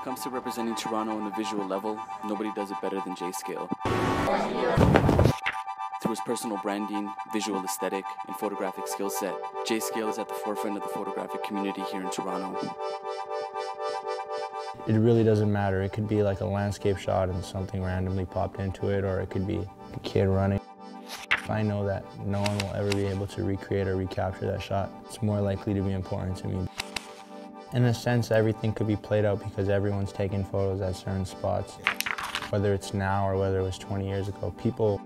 it comes to representing Toronto on a visual level, nobody does it better than J-Scale. Through his personal branding, visual aesthetic, and photographic skill set, J-Scale is at the forefront of the photographic community here in Toronto. It really doesn't matter. It could be like a landscape shot and something randomly popped into it, or it could be a kid running. If I know that no one will ever be able to recreate or recapture that shot, it's more likely to be important to me. In a sense, everything could be played out because everyone's taking photos at certain spots. Whether it's now or whether it was 20 years ago, people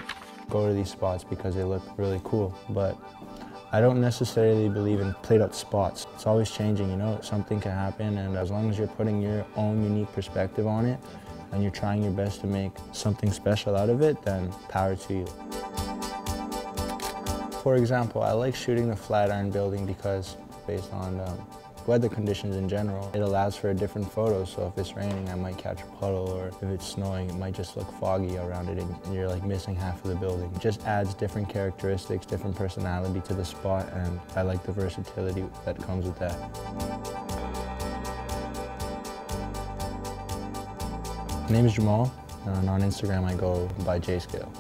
go to these spots because they look really cool. But I don't necessarily believe in played out spots. It's always changing, you know, something can happen, and as long as you're putting your own unique perspective on it and you're trying your best to make something special out of it, then power to you. For example, I like shooting the Flatiron Building because based on weather conditions in general, it allows for a different photo. So if it's raining, I might catch a puddle, or if it's snowing, it might just look foggy around it and you're like missing half of the building. It just adds different characteristics, different personality to the spot, and I like the versatility that comes with that. My name is Jamal, and on Instagram I go by J-Scale.